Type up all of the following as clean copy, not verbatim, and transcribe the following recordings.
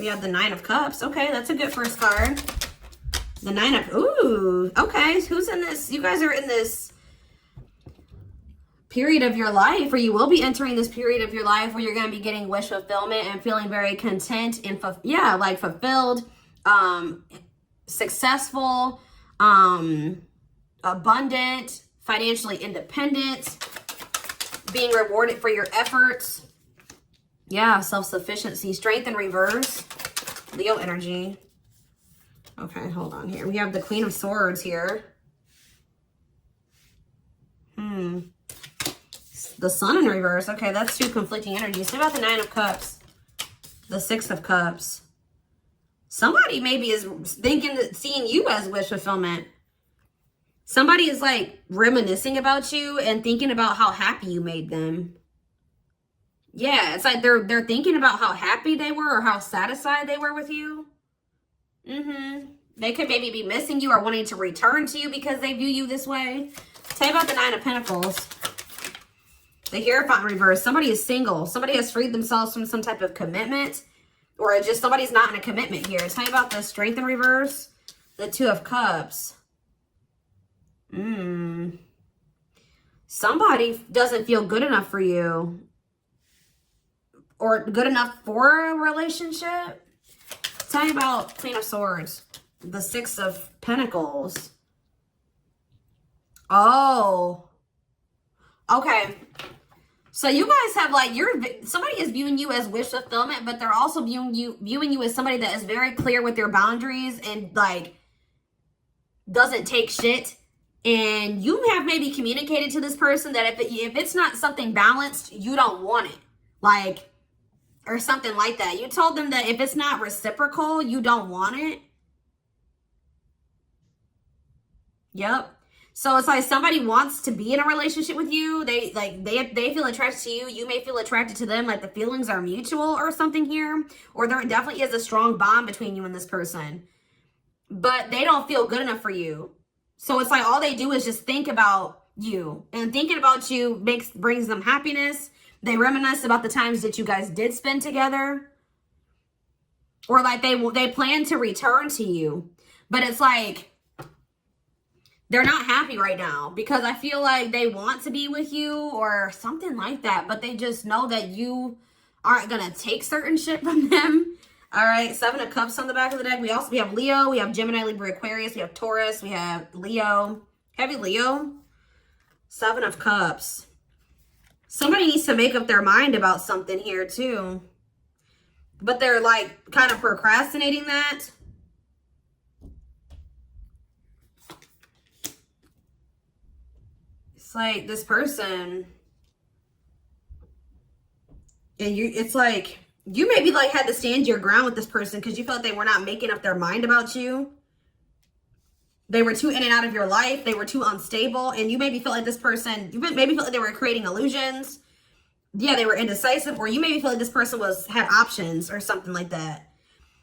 We have the Nine of Cups. Okay, that's a good first card. The Nine of, ooh, okay. Who's in this? You guys are in this period of your life, or you will be entering this period of your life where you're going to be getting wish fulfillment and feeling very content and, yeah, like fulfilled, successful, abundant, financially independent, being rewarded for your efforts. Yeah, self-sufficiency, strength in reverse, Leo energy. Okay, hold on here. We have the Queen of Swords here. The Sun in reverse. Okay, that's two conflicting energies. What about the Nine of Cups? The Six of Cups. Somebody maybe is thinking that seeing you as wish fulfillment. Somebody is like reminiscing about you and thinking about how happy you made them. Yeah, it's like they're thinking about how happy they were or how satisfied they were with you. They could maybe be missing you or wanting to return to you because they view you this way. Tell me about the Nine of Pentacles. The Hierophant in reverse. Somebody is single. Somebody has freed themselves from some type of commitment. Or just somebody's not in a commitment here. Tell me about the Strength in reverse. The Two of Cups. Somebody doesn't feel good enough for you. Or good enough for a relationship. Tell me about Queen of Swords. The Six of Pentacles. Oh. Okay. So you guys have like, somebody is viewing you as wish fulfillment, but they're also viewing you as somebody that is very clear with their boundaries and like doesn't take shit. And you have maybe communicated to this person that if it's not something balanced, you don't want it. Like, or something like that. You told them that if it's not reciprocal, you don't want it. Yep. So it's like somebody wants to be in a relationship with you. They feel attracted to you. You may feel attracted to them. Like the feelings are mutual or something here. Or there definitely is a strong bond between you and this person. But they don't feel good enough for you. So it's like all they do is just think about you. And thinking about you brings them happiness. They reminisce about the times that you guys did spend together. Or like they plan to return to you. But it's like they're not happy right now because I feel like they want to be with you or something like that. But they just know that you aren't going to take certain shit from them. All right, Seven of Cups on the back of the deck. We have Leo. We have Gemini, Libra, Aquarius. We have Taurus. We have Leo. Heavy Leo. Seven of Cups. Somebody needs to make up their mind about something here too. But they're like kind of procrastinating that. It's like this person. And it's like you maybe like had to stand your ground with this person because you felt they were not making up their mind about you. They were too in and out of your life. They were too unstable. And you maybe felt like this person, you maybe felt like they were creating illusions. Yeah, they were indecisive. Or you maybe felt like this person had options or something like that.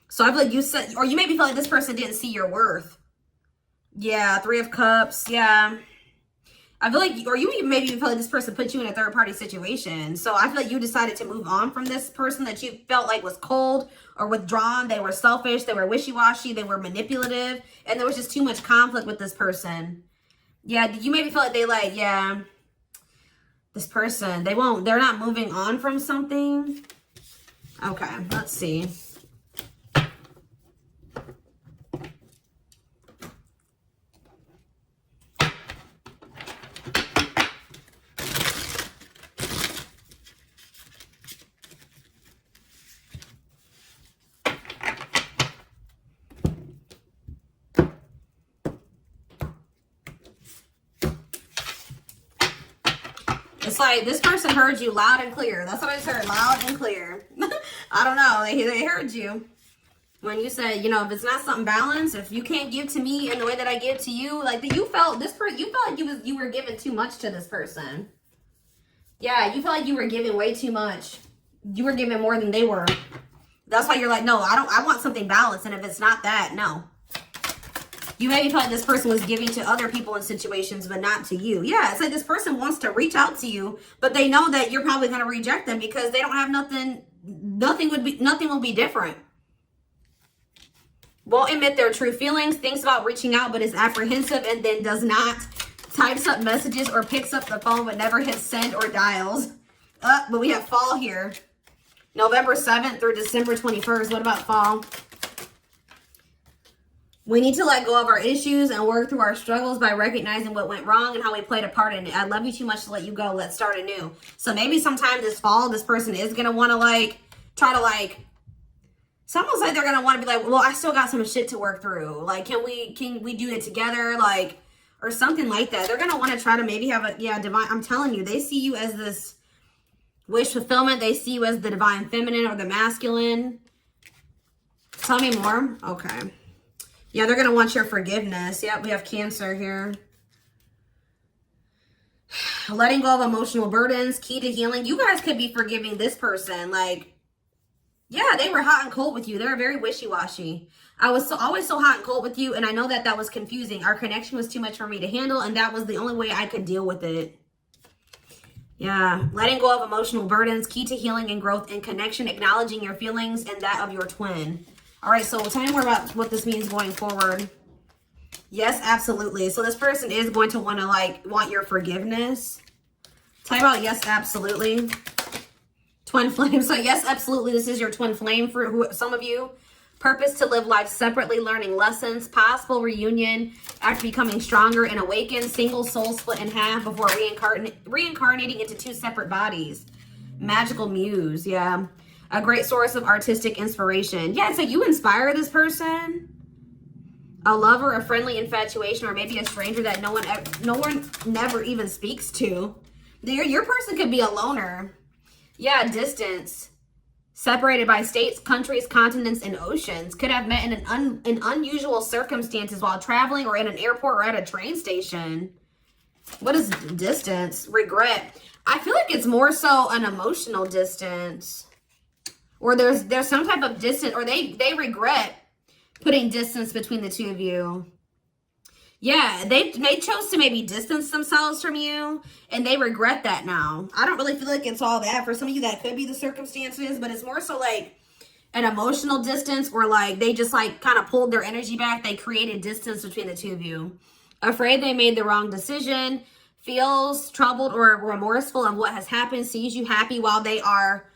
So I feel like you said, or you maybe felt like this person didn't see your worth. Yeah, Three of Cups. Yeah. I feel like, or you maybe feel like this person put you in a third party situation. So I feel like you decided to move on from this person that you felt like was cold or withdrawn. They were selfish. They were wishy-washy. They were manipulative. And there was just too much conflict with this person. Yeah, you maybe feel like this person, they're not moving on from something. Okay, let's see. It's like this person heard you loud and clear. That's what I just heard, loud and clear. I don't know. They heard you. When you said, you know, if it's not something balanced, if you can't give to me in the way that I give to you, like you felt like you were giving too much to this person. Yeah, you felt like you were giving way too much. You were giving more than they were. That's why you're like, no, I want something balanced. And if it's not that, no. You maybe felt like this person was giving to other people in situations, but not to you. Yeah, it's like this person wants to reach out to you, but they know that you're probably going to reject them because they don't have nothing. Nothing will be different. won't admit their true feelings, thinks about reaching out but is apprehensive, and then does not, types up messages or picks up the phone but never hits send or dials. But we have fall here. November 7th through December 21st. What about fall? We need to let go of our issues and work through our struggles by recognizing what went wrong and how we played a part in it. I love you too much to let you go. Let's start anew. So maybe sometime this fall, this person is going to want to like, try to like, it's almost like they're going to want to be like, well, I still got some shit to work through. Like, can we do it together? Like, or something like that. They're going to want to try to maybe have a, yeah, divine. I'm telling you, they see you as this wish fulfillment. They see you as the divine feminine or the masculine. Tell me more. Okay. Yeah, they're going to want your forgiveness. Yep, we have Cancer here. Letting go of emotional burdens, key to healing. You guys could be forgiving this person. Like, yeah, they were hot and cold with you. They're very wishy-washy. I was always so hot and cold with you, and I know that that was confusing. Our connection was too much for me to handle, and that was the only way I could deal with it. Yeah, letting go of emotional burdens, key to healing and growth and connection, acknowledging your feelings and that of your twin. All right, so tell me more about what this means going forward. Yes, absolutely. So this person is going to want to want your forgiveness. Tell me about yes, absolutely. Twin flame. So yes, absolutely. This is your twin flame for some of you. Purpose to live life separately, learning lessons, possible reunion after becoming stronger and awakened, single soul split in half before reincarnating into two separate bodies. Magical muse, yeah. A great source of artistic inspiration. Yeah, so you inspire this person. A lover, a friendly infatuation, or maybe a stranger that no one never even speaks to. Your person could be a loner. Yeah, distance. Separated by states, countries, continents, and oceans. Could have met in unusual circumstances while traveling or in an airport or at a train station. What is distance? Regret. I feel like it's more so an emotional distance. Or there's some type of distance, or they regret putting distance between the two of you. Yeah, they chose to maybe distance themselves from you, and they regret that now. I don't really feel like it's all that. For some of you, that could be the circumstances, but it's more so like an emotional distance, or like they just like kind of pulled their energy back. They created distance between the two of you. Afraid they made the wrong decision, feels troubled or remorseful of what has happened, sees you happy while they are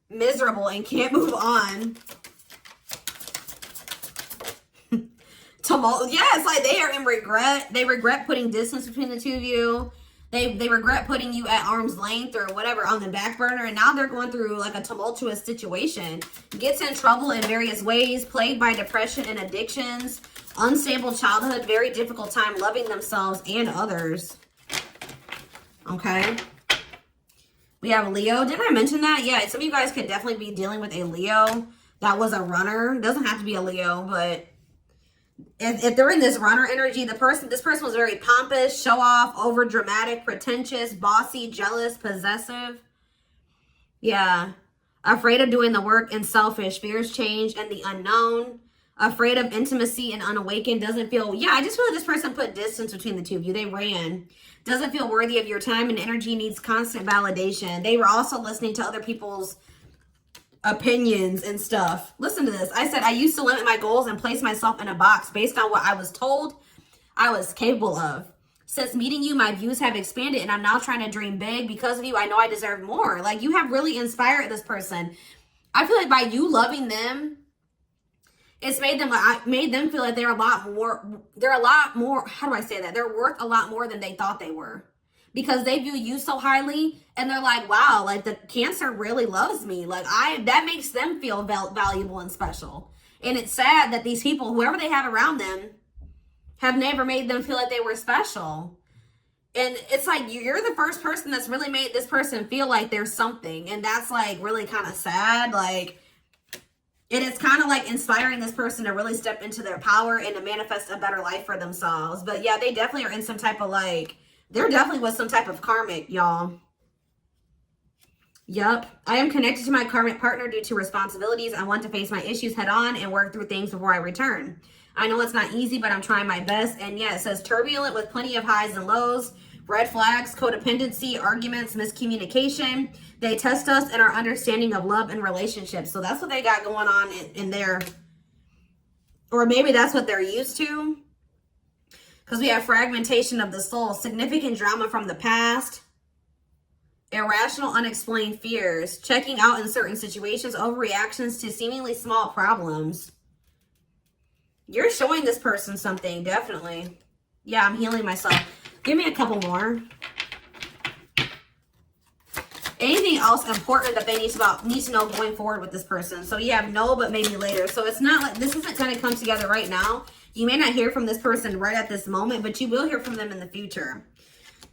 miserable and can't move on. Tumult. Yeah, it's like they are in regret. They regret putting distance between the two of you. They regret putting you at arm's length or whatever on the back burner, and now they're going through like a tumultuous situation. Gets in trouble in various ways, plagued by depression and addictions, unstable childhood, very difficult time loving themselves and others. Okay. We have Leo. Didn't I mention that? Yeah, some of you guys could definitely be dealing with a Leo that was a runner. Doesn't have to be a Leo, but if they're in this runner energy, this person was very pompous, show off, over dramatic, pretentious, bossy, jealous, possessive. Yeah. Afraid of doing the work and selfish, fears change and the unknown. Afraid of intimacy and unawakened, doesn't feel, yeah, I just feel like this person put distance between the two of you. They ran. Doesn't feel worthy of your time and energy, needs constant validation. They were also listening to other people's opinions and stuff. Listen to this. I said, I used to limit my goals and place myself in a box based on what I was told I was capable of. Since meeting you, my views have expanded and I'm now trying to dream big. Because of you, I know I deserve more. Like, you have really inspired this person. I feel like by you loving them, it's made them feel like they're a lot more, how do I say that? They're worth a lot more than they thought they were. Because they view you so highly, and they're like, wow, like the Cancer really loves me. Like that makes them feel valuable and special. And it's sad that these people, whoever they have around them, have never made them feel like they were special. And it's like, you're the first person that's really made this person feel like there's something. And that's like really kind of sad. Like, and it's kind of like inspiring this person to really step into their power and to manifest a better life for themselves. But yeah, they definitely are in some type of like, there definitely was some type of karmic, y'all. Yup. I am connected to my karmic partner due to responsibilities. I want to face my issues head on and work through things before I return. I know it's not easy, but I'm trying my best. And yeah, it says turbulent with plenty of highs and lows, red flags, codependency, arguments, miscommunication. They test us and our understanding of love and relationships. So that's what they got going on in their Or maybe that's what they're used to. Because we have fragmentation of the soul, significant drama from the past, irrational, unexplained fears, checking out in certain situations, overreactions to seemingly small problems. You're showing this person something, definitely. Yeah, I'm healing myself. Give me a couple more. Anything else important that they need to know going forward with this person? So you have no, but maybe later. So it's not like this isn't going to come together right now. You may not hear from this person right at this moment, but you will hear from them in the future.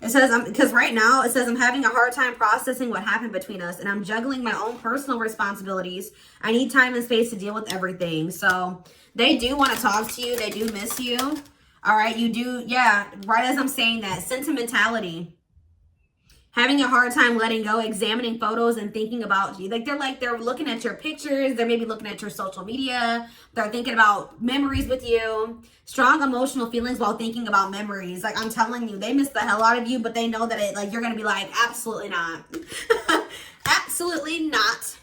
It says, because right now it says, I'm having a hard time processing what happened between us, and I'm juggling my own personal responsibilities. I need time and space to deal with everything. So they do want to talk to you. They do miss you. All right. You do. Yeah. Right as I'm saying that, sentimentality. Having a hard time letting go, examining photos and thinking about you. They're looking at your pictures. They're maybe looking at your social media. They're thinking about memories with you. Strong emotional feelings while thinking about memories. Like, I'm telling you, they miss the hell out of you, but they know that you're going to be like, absolutely not. Absolutely not.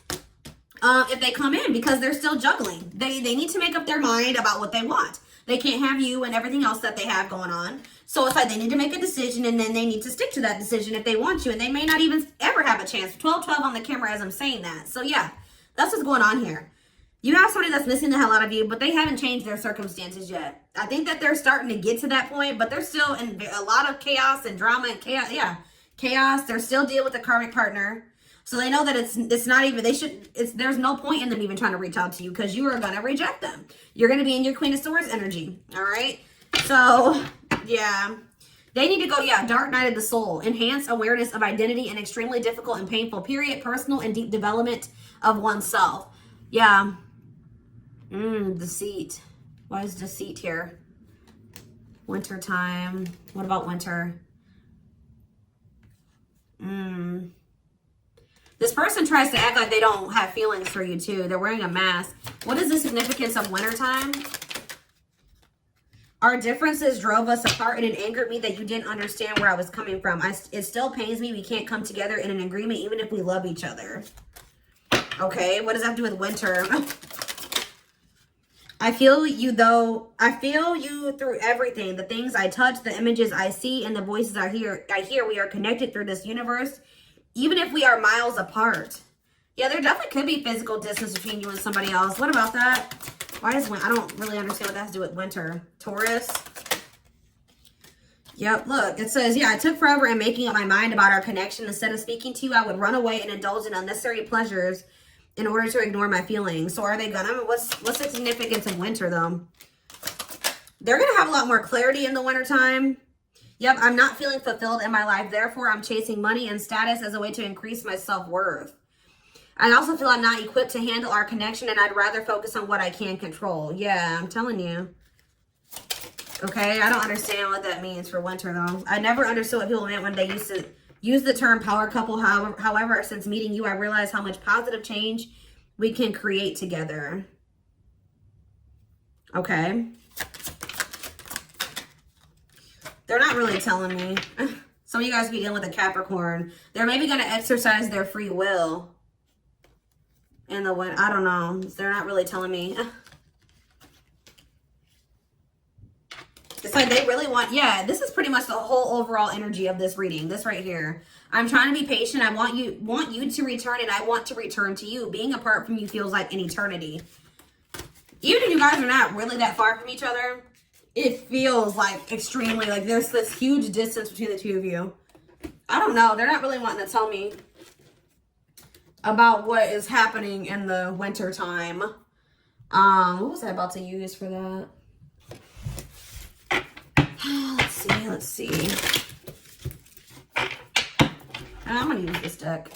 If they come in, because they're still juggling. They need to make up their mind about what they want. They can't have you and everything else that they have going on. So it's like they need to make a decision, and then they need to stick to that decision if they want you. And they may not even ever have a chance. 12-12 on the camera as I'm saying that. So yeah, that's what's going on here. You have somebody that's missing the hell out of you, but they haven't changed their circumstances yet. I think that they're starting to get to that point, but they're still in a lot of chaos and drama and chaos. Yeah, chaos. They're still dealing with the karmic partner. So they know that it's not even, there's no point in them even trying to reach out to you, because you are going to reject them. You're going to be in your Queen of Swords energy. All right. So yeah, they need to go. Yeah. Dark night of the soul, enhance awareness of identity, and extremely difficult and painful period, personal and deep development of oneself. Yeah. Deceit. Why is deceit here? Winter time. What about winter? This person tries to act like they don't have feelings for you too. They're wearing a mask. What is the significance of wintertime? Our differences drove us apart, and it angered me that you didn't understand where I was coming from. It still pains me we can't come together in an agreement even if we love each other. Okay, what does that have to do with winter? I feel you though. I feel you through everything. The things I touch, the images I see, and the voices I hear. We are connected through this universe, even if we are miles apart. Yeah, there definitely could be physical distance between you and somebody else. What about that? Why does winter? I don't really understand what that has to do with winter. Taurus. Yep, look, it says, yeah, I took forever in making up my mind about our connection. Instead of speaking to you, I would run away and indulge in unnecessary pleasures in order to ignore my feelings. So are they gonna? What's the significance of winter though? They're gonna have a lot more clarity in the wintertime. Yep, I'm not feeling fulfilled in my life. Therefore, I'm chasing money and status as a way to increase my self-worth. I also feel I'm not equipped to handle our connection, and I'd rather focus on what I can control. Yeah, I'm telling you. Okay, I don't understand what that means for winter though. I never understood what people meant when they used to use the term power couple. However, since meeting you, I realized how much positive change we can create together. Okay. They're not really telling me. Some of you guys be dealing with a Capricorn. They're maybe going to exercise their free will. In the wind. I don't know. They're not really telling me. It's like they really want, yeah, this is pretty much the whole overall energy of this reading. This right here. I'm trying to be patient. I want you to return, and I want to return to you. Being apart from you feels like an eternity. Even if you guys are not really that far from each other, it feels like extremely, like there's this huge distance between the two of you. I don't know. They're not really wanting to tell me about what is happening in the winter time. What was I about to use for that? Let's see. I'm gonna use this deck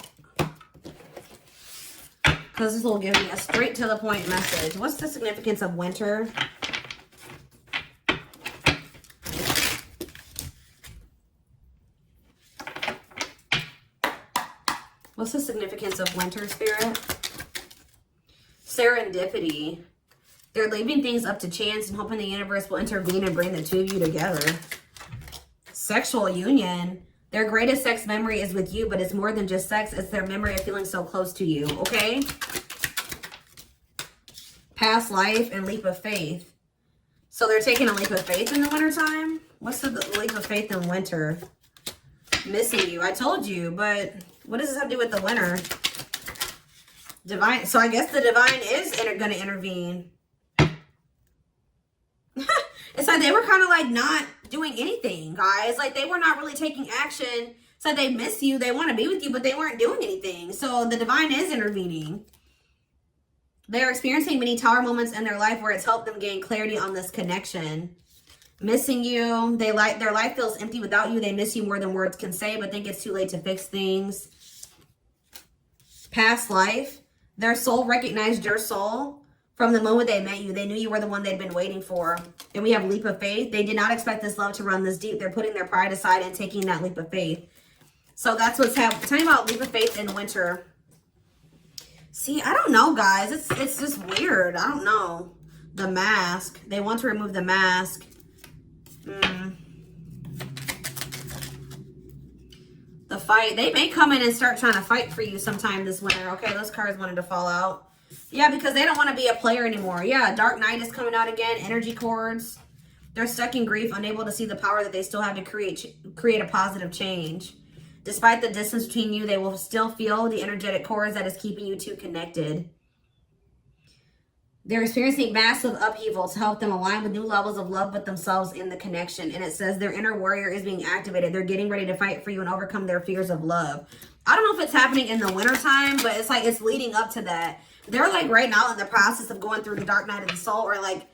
because this will give me a straight to the point message. What's the significance of winter? What's the significance of winter, Spirit? Serendipity. They're leaving things up to chance and hoping the universe will intervene and bring the two of you together. Sexual union. Their greatest sex memory is with you, but it's more than just sex. It's their memory of feeling so close to you, okay? Past life and leap of faith. So they're taking a leap of faith in the wintertime? What's the leap of faith in winter? Missing you. I told you, but what does this have to do with the winter? Divine. So I guess the divine is going to intervene. It's like they were kind of like not doing anything, guys. Like they were not really taking action. So they miss you. They want to be with you, but they weren't doing anything. So the divine is intervening. They're experiencing many tower moments in their life where it's helped them gain clarity on this connection. Missing you. Their life feels empty without you. They miss you more than words can say, but think it's too late to fix things. Past life. Their soul recognized your soul from the moment they met you. They knew you were the one they'd been waiting for. And we have leap of faith. They did not expect this love to run this deep. They're putting their pride aside and taking that leap of faith. So that's what's happening. Tell me about leap of faith in winter. See, I don't know, guys. It's just weird. I don't know. The mask. They want to remove the mask. The fight. They may come in and start trying to fight for you sometime this winter. Okay, those cards wanted to fall out. Yeah, because they don't want to be a player anymore. Yeah, Dark Knight is coming out again. Energy cords. They're stuck in grief, unable to see the power that they still have to create a positive change. Despite the distance between you, they will still feel the energetic cords that is keeping you two connected. They're experiencing massive upheaval to help them align with new levels of love with themselves in the connection. And it says their inner warrior is being activated. They're getting ready to fight for you and overcome their fears of love. I don't know if it's happening in the wintertime, but it's like it's leading up to that. They're like right now in the process of going through the dark night of the soul, or like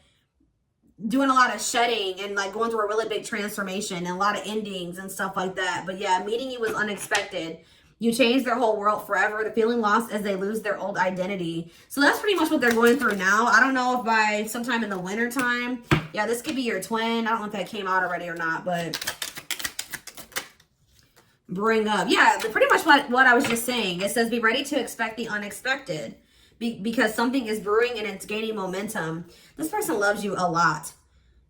doing a lot of shedding and like going through a really big transformation and a lot of endings and stuff like that. But yeah, meeting you was unexpected. You changed their whole world forever. The feeling lost as they lose their old identity. So that's pretty much what they're going through now. I don't know if by sometime in the winter time. Yeah, this could be your twin. I don't know if that came out already or not, but bring up. Yeah, pretty much what I was just saying. It says be ready to expect the unexpected because something is brewing and it's gaining momentum. This person loves you a lot.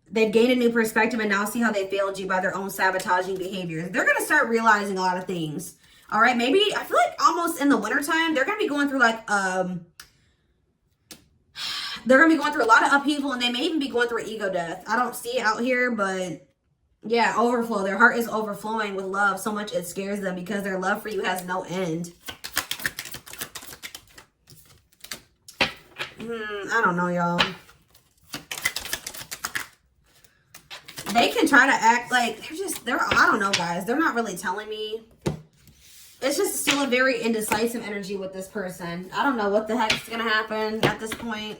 They've gained a new perspective and now see how they failed you by their own sabotaging behaviors. They're going to start realizing a lot of things. All right, maybe, I feel like almost in the wintertime, they're going to be going through like, they're going to be going through a lot of upheaval, and they may even be going through an ego death. I don't see it out here, but yeah, overflow. Their heart is overflowing with love so much it scares them because their love for you has no end. I don't know, y'all. They can try to act like I don't know, guys. They're not really telling me. It's just still a very indecisive energy with this person. I don't know what the heck's going to happen at this point.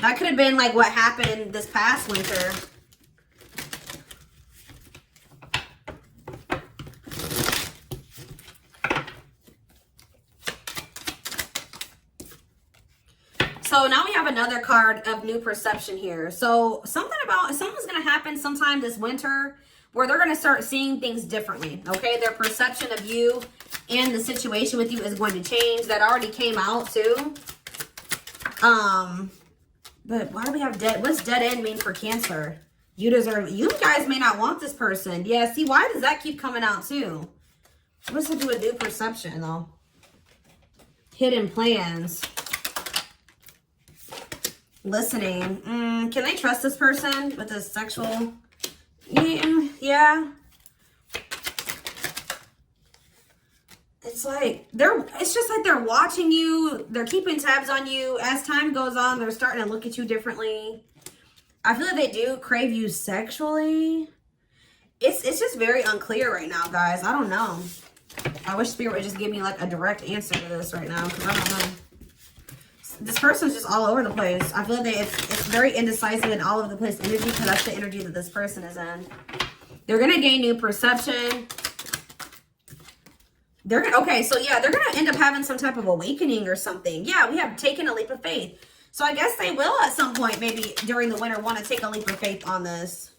That could have been like what happened this past winter. So now we have another card of new perception here. So something's going to happen sometime this winter where they're going to start seeing things differently, okay? Their perception of you and the situation with you is going to change. That already came out too. But why do we have dead? What's dead end mean for Cancer? You guys may not want this person. Yeah, see, why does that keep coming out too? What does it do with new perception though? Hidden plans. Listening. Can they trust this person with this sexual... Yeah. It's just like they're watching you. They're keeping tabs on you. As time goes on, they're starting to look at you differently. I feel like they do crave you sexually. It's just very unclear right now, guys. I don't know. I wish Spirit would just give me like a direct answer to this right now, because I don't know. This person's just all over the place. I feel like it's very indecisive and all over the place energy, because that's the energy that this person is in. They're going to gain new perception. Okay, so yeah, they're going to end up having some type of awakening or something. Yeah, we have taken a leap of faith. So I guess they will at some point, maybe during the winter, want to take a leap of faith on this.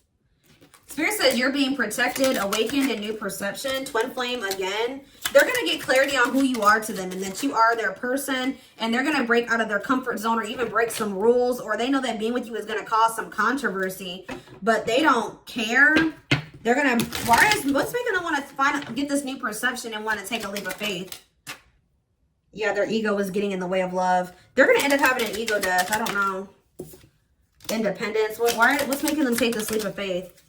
Spirit says you're being protected, awakened, and new perception. Twin flame again. They're going to get clarity on who you are to them and that you are their person. And they're going to break out of their comfort zone or even break some rules. Or they know that being with you is going to cause some controversy. But they don't care. They're going to... What's making them want to get this new perception and want to take a leap of faith? Yeah, their ego is getting in the way of love. They're going to end up having an ego death. I don't know. Independence. What's making them take this leap of faith?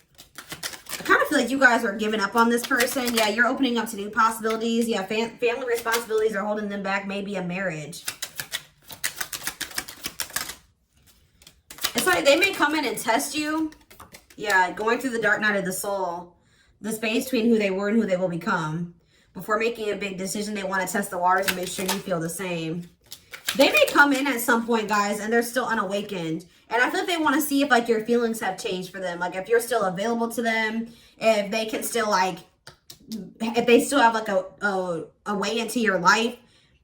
I kind of feel like you guys are giving up on this person. Yeah, you're opening up to new possibilities. Yeah, family responsibilities are holding them back. Maybe a marriage. It's like they may come in and test you. Yeah, going through the dark night of the soul. The space between who they were and who they will become. Before making a big decision, they want to test the waters and make sure you feel the same. They may come in at some point, guys, and they're still unawakened. And I feel like they want to see if, like, your feelings have changed for them. Like, if you're still available to them, if they can still, like, if they still have, like, a way into your life.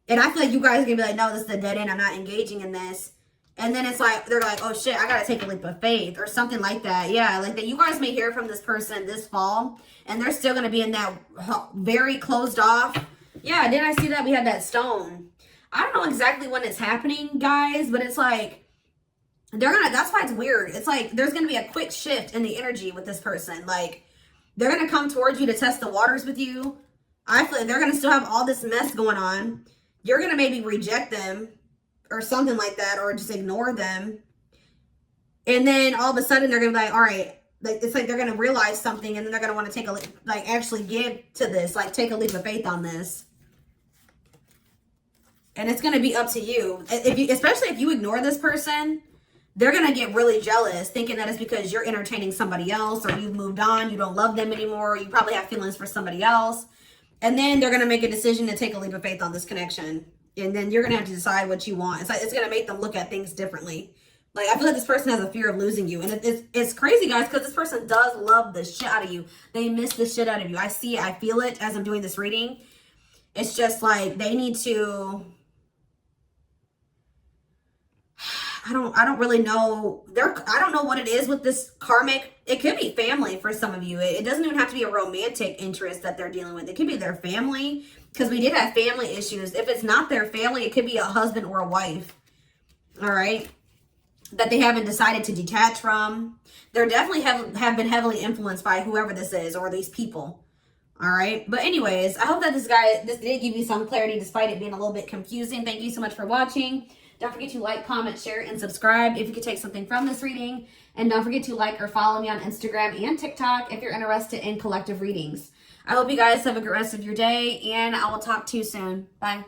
And I feel like you guys are going to be like, no, this is a dead end. I'm not engaging in this. And then it's like, they're like, oh, shit, I got to take a leap of faith or something like that. Yeah, like that you guys may hear from this person this fall. And they're still going to be in that very closed off. Yeah, didn't I see that? We had that stone. I don't know exactly when it's happening, guys. But it's like, that's why it's weird. It's like, there's going to be a quick shift in the energy with this person. Like, they're going to come towards you to test the waters with you. I feel like they're going to still have all this mess going on. You're going to maybe reject them or something like that, or just ignore them. And then all of a sudden they're going to be like, all right, like, it's like they're going to realize something, and then they're going to want to take a, like, actually give to this, like, take a leap of faith on this. And it's going to be up to you. Especially if you ignore this person, they're going to get really jealous, thinking that it's because you're entertaining somebody else, or you've moved on, you don't love them anymore, you probably have feelings for somebody else. And then they're going to make a decision to take a leap of faith on this connection. And then you're going to have to decide what you want. It's like, it's going to make them look at things differently. Like, I feel like this person has a fear of losing you. And it's crazy, guys, because this person does love the shit out of you. They miss the shit out of you. I see it. I feel it as I'm doing this reading. It's just like they need to... I don't really know. I don't know what it is with this karmic. It could be family for some of you. It doesn't even have to be a romantic interest that they're dealing with. It could be their family, because we did have family issues. If it's not their family, it could be a husband or a wife. All right, that they haven't decided to detach from. They're definitely have been heavily influenced by whoever this is or these people. All right, but anyways, I hope that this did give you some clarity despite it being a little bit confusing. Thank you so much for watching. Don't forget to like, comment, share, and subscribe if you could take something from this reading. And don't forget to like or follow me on Instagram and TikTok if you're interested in collective readings. I hope you guys have a good rest of your day, and I will talk to you soon. Bye.